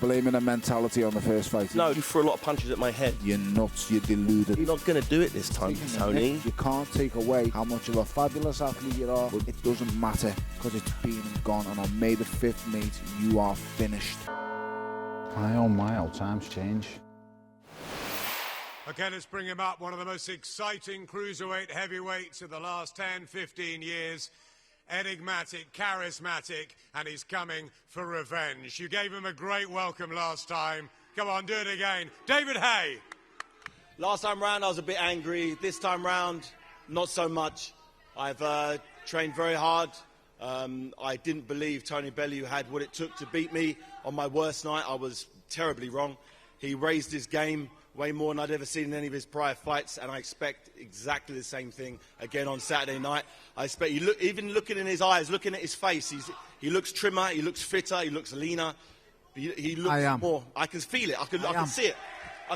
blaming a mentality on the first fight. No, you threw a lot of punches at my head. You're nuts, you're deluded. You're not going to do it this time, Tony. You can't take away how much of a fabulous athlete you are, but it doesn't matter, because it's been and gone, and on May the 5th, mate, you are finished. Oh my, old times change. Okay, let's bring him up. One of the most exciting cruiserweight heavyweights of the last 10, 15 years. Enigmatic, charismatic, and he's coming for revenge. You gave him a great welcome last time. Come on, do it again. David Haye. Last time round, I was a bit angry. This time round, not so much. I've trained very hard. I didn't believe Tony Bellew had what it took to beat me on my worst night. I was terribly wrong. He raised his game way more than I'd ever seen in any of his prior fights, and I expect exactly the same thing again on Saturday night. I expect, even looking in his eyes, looking at his face, he looks trimmer, he looks fitter, he looks leaner. He looks more. I can feel it. I can see it. I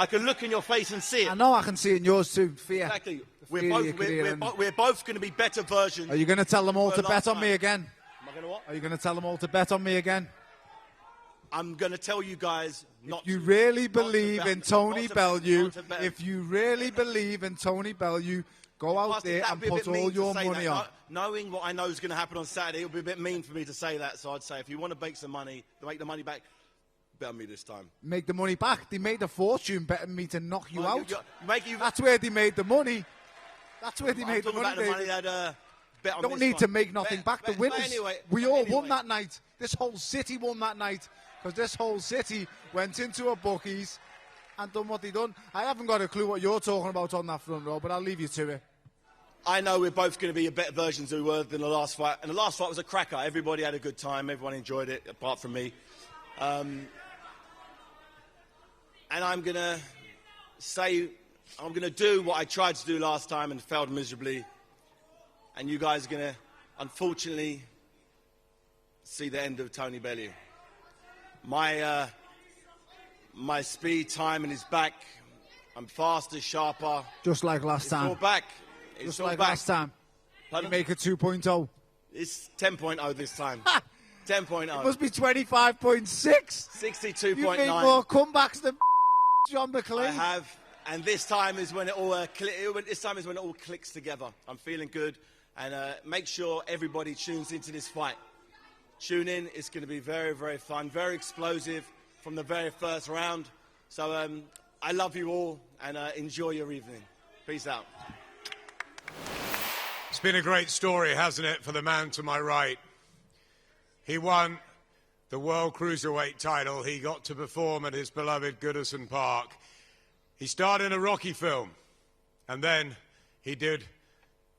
can look in your face and see it. I know I can see it in yours too. Fear. Exactly. We're both going to be better versions. Are you going to tell them all to bet on me again? Am I going to what? Are you going to tell them all to bet on me again? I'm going to tell you guys not to. If you to, really believe in Tony Bellew, if you really believe in Tony Bellew, go out there and put all your money on. Knowing what I know is going to happen on Saturday, it would be a bit mean for me to say that. So I'd say if you want to make some money, to make the money back, bet on me this time. Make the money back. They made a fortune betting me to knock you out. That's where they made the money. That's where they made the money. About the money that, bet on don't need to make nothing back. The winners. Anyway, we all won that night. This whole city won that night. Because this whole city went into a bookies and done what they done. I haven't got a clue what you're talking about on that front row, but I'll leave you to it. I know we're both going to be better versions of we were than the last fight. And the last fight was a cracker. Everybody had a good time. Everyone enjoyed it, apart from me. And I'm going to say, I'm going to do what I tried to do last time and failed miserably. And you guys are going to, unfortunately, see the end of Tony Bellew. My speed, time, and his back. I'm faster, sharper. Just like last time. It's all back. Just like last time. You make it 2.0. It's 10.0 this time. 10.0. It must be 25.6. 62.9. You make more comebacks than John McClane. I have, and this time is when it all clicks together. I'm feeling good, and make sure everybody tunes into this fight. Tune in. It's going to be very, very fun, very explosive from the very first round. So I love you all, and enjoy your evening. Peace out. It's been a great story, hasn't it, for the man to my right. He won the World Cruiserweight title. He got to perform at his beloved Goodison Park. He starred in a Rocky film, and then he did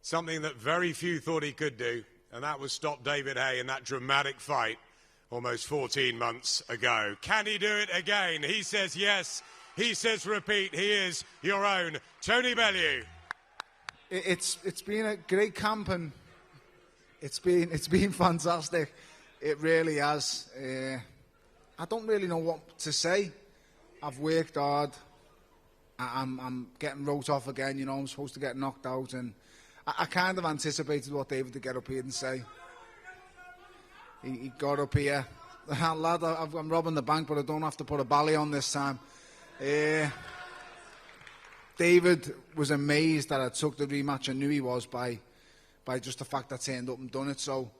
something that very few thought he could do, and that was stop David Haye in that dramatic fight almost 14 months ago. Can he do it again? He says yes. He says repeat. He is your own Tony Bellew. It's been a great camp, and it's been fantastic. It really has. I don't really know what to say. I've worked hard. I'm getting wrote off again. You know, I'm supposed to get knocked out, and I kind of anticipated what David would get up here and say. He got up here. Lad, I'm robbing the bank, but I don't have to put a bally on this time. David was amazed that I took the rematch. I knew he was by just the fact that I turned up and done it. So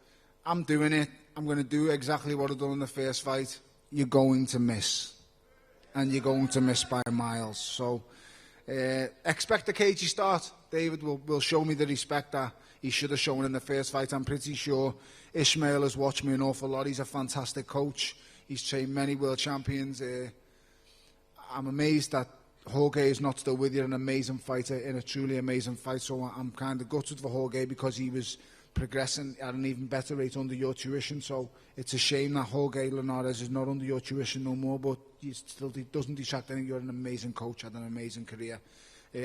I'm doing it. I'm going to do exactly what I done in the first fight. You're going to miss. And you're going to miss by miles. So expect a cagey start. David will show me the respect that he should have shown in the first fight. I'm pretty sure Ishmael has watched me an awful lot. He's a fantastic coach. He's trained many world champions. I'm amazed that Haye is not still with you, an amazing fighter in a truly amazing fight. So I'm kind of gutted for Haye because he was progressing at an even better rate under your tuition. So it's a shame that Haye Linares is not under your tuition no more, but he doesn't detract anything. You're an amazing coach, had an amazing career,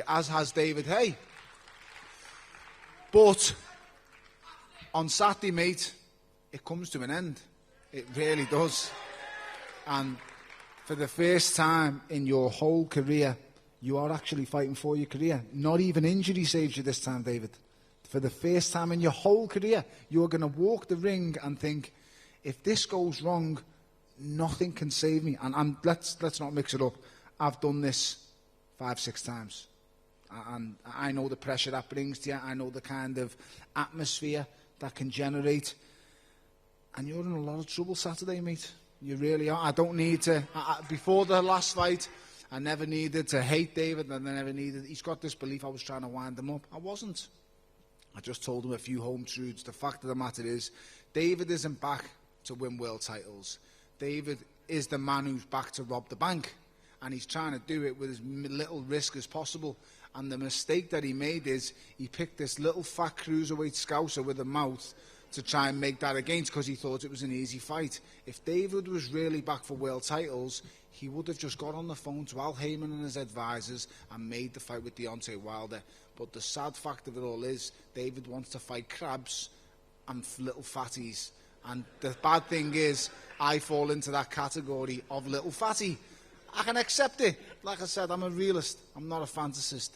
as has David Haye. But on Saturday, mate, it comes to an end. It really does. And for the first time in your whole career, you are actually fighting for your career. Not even injury saves you this time, David. For the first time in your whole career, you're going to walk the ring and think, if this goes wrong, nothing can save me. And let's not mix it up. I've done this 5-6 times. And I know the pressure that brings to you. I know the kind of atmosphere that can generate. And you're in a lot of trouble Saturday, mate. You really are. I don't need to... before the last fight, I never needed to hate David, and I never needed... He's got this belief I was trying to wind him up. I wasn't. I just told him a few home truths. The fact of the matter is, David isn't back to win world titles. David is the man who's back to rob the bank. And he's trying to do it with as little risk as possible. And the mistake that he made is he picked this little fat cruiserweight scouser with a mouth to try and make that against because he thought it was an easy fight. If David was really back for world titles, he would have just got on the phone to Al Heyman and his advisors and made the fight with Deontay Wilder. But the sad fact of it all is David wants to fight crabs and little fatties. And the bad thing is I fall into that category of little fatty. I can accept it. Like I said, I'm a realist. I'm not a fantasist.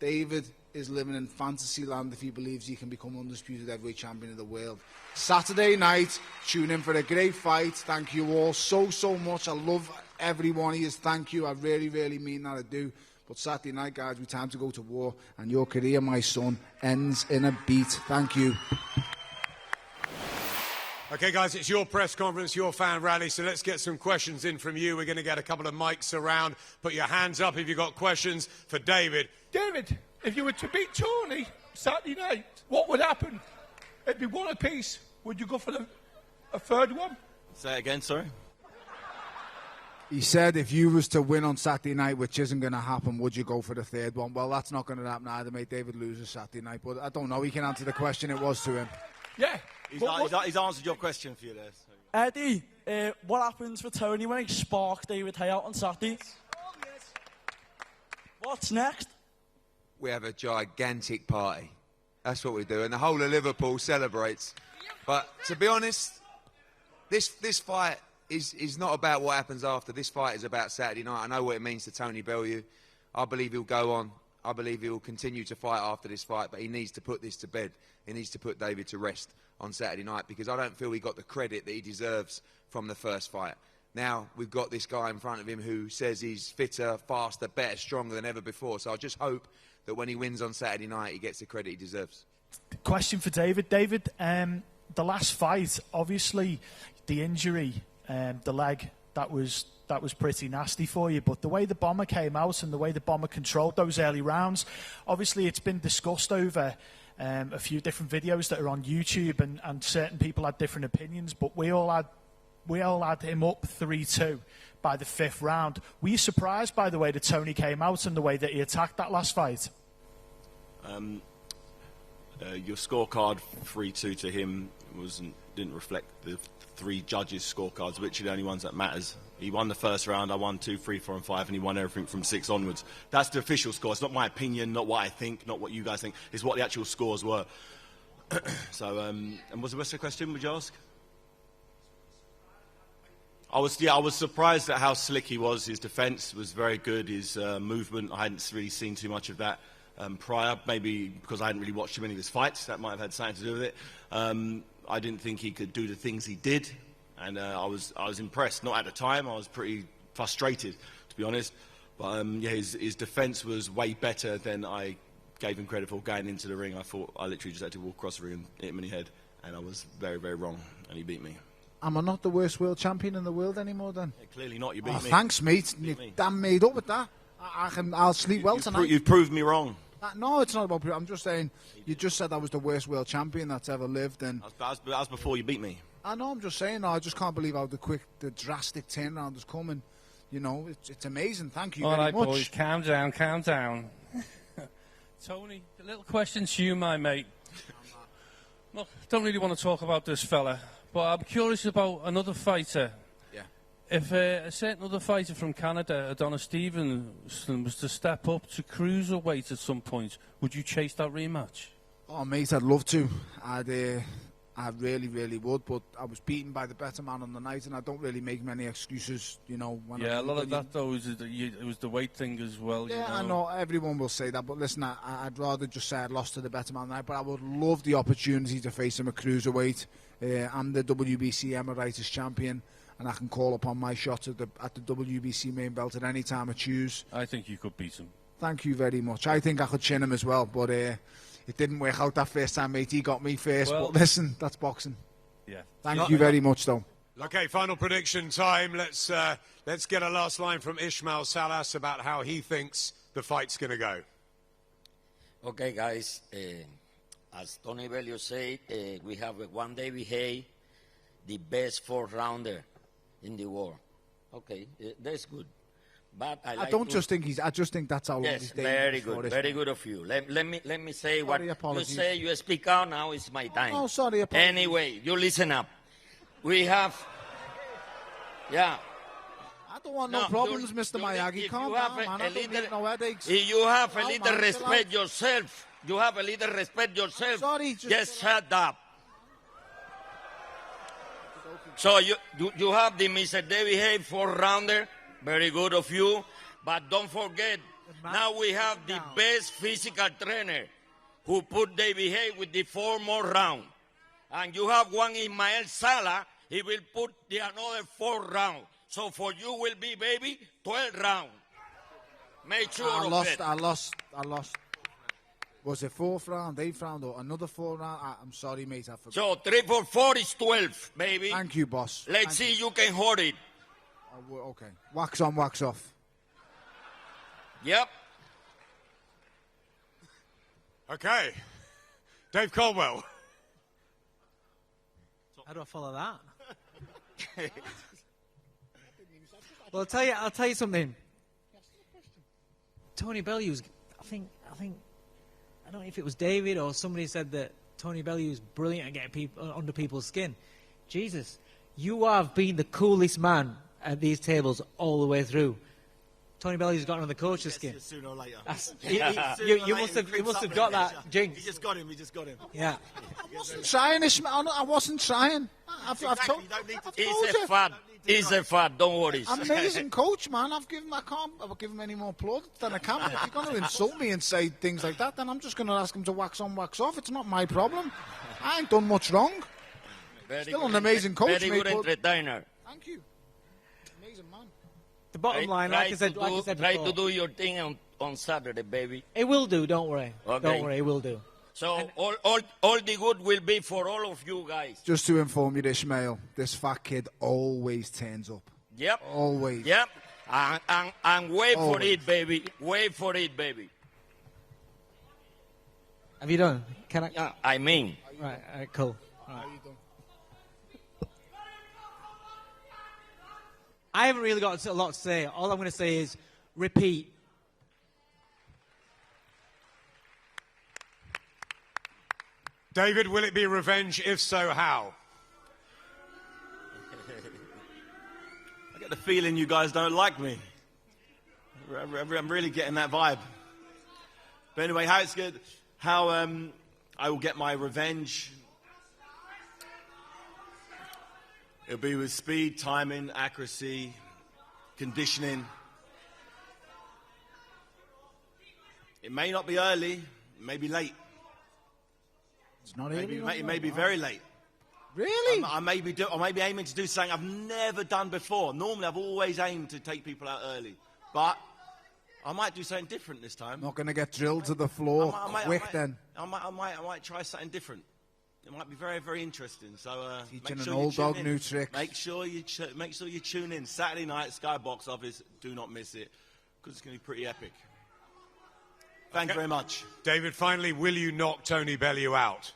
David is living in fantasy land if he believes he can become undisputed heavyweight champion of the world. Saturday night, tune in for a great fight. Thank you all so much. I love every one of you. Thank you. I really mean that, I do. But Saturday night, guys, we time to go to war. And your career, my son, ends in a beat. Thank you. Okay, guys, it's your press conference, your fan rally, so let's get some questions in from you. We're going to get a couple of mics around. Put your hands up if you've got questions for David. David, if you were to beat Tony Saturday night, what would happen? It'd be one apiece. Would you go for a third one? Say it again, sorry. He said if you was to win on Saturday night, which isn't going to happen, would you go for the third one? Well, that's not going to happen either, mate. David loses Saturday night, but I don't know. He can answer the question. It was to him. Yeah. He's answered your question for you there. So. Eddie, what happens for Tony when he sparks David Haye out on Saturday? What's next? We have a gigantic party. That's what we do. And the whole of Liverpool celebrates. But to be honest, this fight is not about what happens after. This fight is about Saturday night. I know what it means to Tony Bellew. I believe he'll go on. I believe he'll continue to fight after this fight. But he needs to put this to bed. He needs to put David to rest on Saturday night, because I don't feel he got the credit that he deserves from the first fight. Now we've got this guy in front of him who says he's fitter, faster, better, stronger than ever before. So I just hope that when he wins on Saturday night, he gets the credit he deserves. Question for David. David, the last fight, obviously the injury, the leg, that was pretty nasty for you. But the way the bomber came out and the way the bomber controlled those early rounds, obviously it's been discussed over a few different videos that are on YouTube, and certain people had different opinions, but we all had him up 3-2 by the 5th round. Were you surprised by the way that Tony came out and the way that he attacked that last fight? Your scorecard 3-2 to him didn't reflect the 3 judges' scorecards, which are the only ones that matters. He won the first round, I won 2, 3, 4 and 5, and he won everything from 6 onwards. That's the official score. It's not my opinion, not what I think, not what you guys think. It's what the actual scores were. So, and what's the rest of the question, would you ask? I was surprised at how slick he was. His defence was very good. His movement, I hadn't really seen too much of that prior. Maybe because I hadn't really watched too many of his fights. That might have had something to do with it. I didn't think he could do the things he did. And I was impressed. Not at the time. I was pretty frustrated, to be honest. But yeah, his defence was way better than I gave him credit for going into the ring. I thought I literally just had to walk across the ring and hit him in the head. And I was very, very wrong. And he beat me. Am I not the worst world champion in the world anymore then? Yeah, clearly not. You beat me. Thanks, mate. You're damn made up with that. I'll sleep well tonight. You've proved me wrong. No, it's not about... I'm just saying, you just said I was the worst world champion that's ever lived. And that was before you beat me. I know, I'm just saying, I just can't believe how the drastic turnaround is coming. You know, it's amazing. Thank you very much. All right, boys, calm down. Tony, a little question to you, my mate. Look, don't really want to talk about this fella, but I'm curious about another fighter. Yeah. If a certain other fighter from Canada, Adonis Stevenson, was to step up to cruiserweight at some point, would you chase that rematch? Oh, mate, I'd love to. I really, really would, but I was beaten by the better man on the night, and I don't really make many excuses, you know. A lot of that, though, it was the weight thing as well. Yeah, you know? I know, everyone will say that, but listen, I'd rather just say I'd lost to the better man tonight, but I would love the opportunity to face him at cruiserweight. I'm the WBC Emeritus champion, and I can call upon my shots at the WBC main belt at any time I choose. I think you could beat him. Thank you very much. I think I could chin him as well, but it didn't work out that first time, mate. He got me first, Well, but listen, that's boxing. Yeah. Thank you very much, though. Okay, final prediction time. Let's get a last line from Ismail Salas about how he thinks the fight's going to go. Okay, guys. As Tony Bellew said, we have one David Haye, the best 4th-rounder in the world. Okay, that's good. But I just think that's how long yes, he's very good, very good of you. Let me say what you say. You speak out now. It's my time. Oh, sorry. Apologies. Anyway, you listen up. We have, yeah. I don't want no problems, Mr. Miyagi. Calm down, man. I don't need no headaches. If you have a little respect yourself, you have a little respect yourself. Sorry, just shut up. So you have the Mr. David Haye 4th-rounder. Very good of you. But don't forget, now we have the best physical trainer who put David Haye with the 4 more rounds. And you have one Ismael Sala, he will put another 4 rounds. So for you will be, baby, 12 rounds. Make sure of it. I lost. Was it 4th round, 8th round, or another 4 round? I'm sorry, mate, I forgot. So 3 for 4 is 12, baby. Thank you, boss. Let's see you can hold it. Okay. Wax on, wax off. Yep. Okay. Dave Caldwell. How do I follow that? Well, I'll tell you something. Tony Bellew's, I think, I don't know if it was David or somebody said that Tony Bellew is brilliant at getting people under people's skin. Jesus, you have been the coolest man at these tables all the way through. Tony Bellew's got on the coach's skin. Sooner or later. You must have got that jinx. He just got him. Yeah. I wasn't trying, Ishmael. I wasn't trying. I've told He's a fat. Don't worry. Amazing coach, man. I've given him any more plaudits than I can. If you're going to insult me and say things like that, then I'm just going to ask him to wax on, wax off. It's not my problem. I ain't done much wrong. Still an amazing coach, very good entertainer. Thank you. Amazing man. The bottom line, like I said before, try to do your thing on Saturday, baby. It will do. Don't worry. Okay. Don't worry. It will do. So all the good will be for all of you guys. Just to inform you, Ishmael, this fat kid always turns up. Yep. Always. Yep. And wait for it, baby. Wait for it, baby. Have you done? Can I? Yeah, I mean. Right. Cool. Right. I haven't really got a lot to say. All I'm going to say is repeat. David, will it be revenge? If so, how? I get the feeling you guys don't like me. I'm really getting that vibe. But anyway, how I will get my revenge. It'll be with speed, timing, accuracy, conditioning. It may not be early, it may be late. It's not early. It may be very late. Really? I may be aiming to do something I've never done before. Normally, I've always aimed to take people out early, but I might do something different this time. Not going to get drilled to the floor then. I might try something different. It might be very, very interesting. So teaching an old dog new tricks. Make sure you tune in Saturday night, Sky Box Office. Do not miss it because it's going to be pretty epic. Thank you very much, David. Finally, will you knock Tony Bellew out?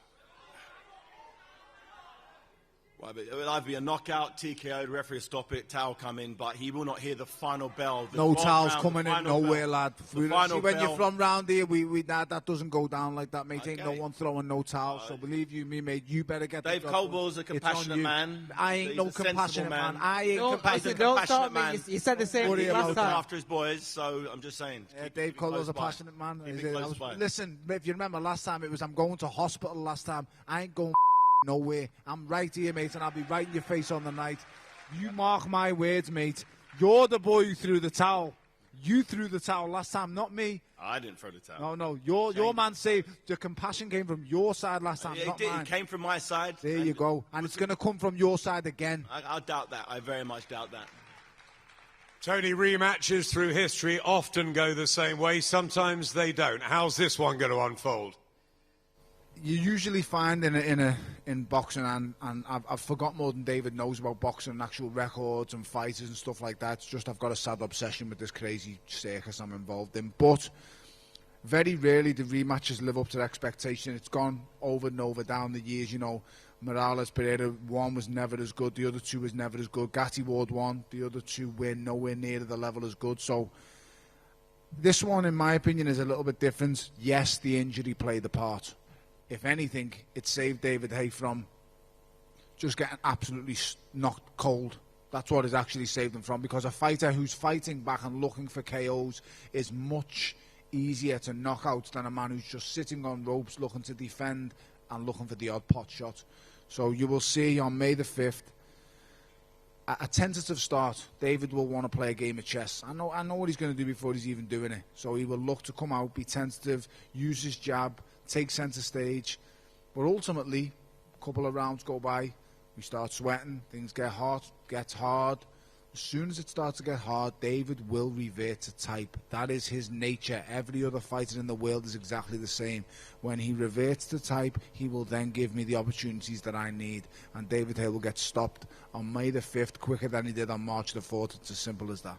Well, it will either be a knockout, TKO, the referee will stop it, towel come in, but he will not hear the final bell. No towels coming in nowhere, lad. See, when you're from round here, that doesn't go down like that, mate. Okay. Ain't no one throwing no towels. So believe you me, mate, you better get Dave the Caldwell's a compassionate man. I ain't no compassionate man. I ain't compassionate. Don't start me. You said the same thing last time. After his boys, so I'm just saying. Dave Caldwell's a passionate man. Listen, if you remember last time, it was I'm going to hospital last time. I ain't going nowhere. I'm right here, mate, and I'll be right in your face on the night. You mark my words, mate. You're the boy who threw the towel. You threw the towel last time, not me. I didn't throw the towel. No, your man saved. The compassion came from your side last time, It not did. mine. It came from my side. There you go. And it's going to come from your side again. I doubt that. I very much doubt that. Tony, rematches through history often go the same way. Sometimes they don't. How's this one going to unfold? You usually find in boxing, and I've forgot more than David knows about boxing and actual records and fighters and stuff like that. It's just I've got a sad obsession with this crazy circus I'm involved in. But very rarely do rematches live up to expectation. It's gone over and over down the years. You know, Morales Pereira, one was never as good. The other two was never as good. Gatti Ward won. The other two were nowhere near the level as good. So this one, in my opinion, is a little bit different. Yes, the injury played a part. If anything, it saved David Haye from just getting absolutely knocked cold. That's what it's actually saved him from, because a fighter who's fighting back and looking for KOs is much easier to knock out than a man who's just sitting on ropes looking to defend and looking for the odd pot shot. So you will see on May the 5th a tentative start. David will want to play a game of chess. I know what he's going to do before he's even doing it. So he will look to come out, be tentative, use his jab, take centre stage. But ultimately, a couple of rounds go by, we start sweating, things get hot, gets hard. As soon as it starts to get hard, David will revert to type. That is his nature. Every other fighter in the world is exactly the same. When he reverts to type, he will then give me the opportunities that I need. And David Haye will get stopped on May the 5th quicker than he did on March the 4th. It's as simple as that.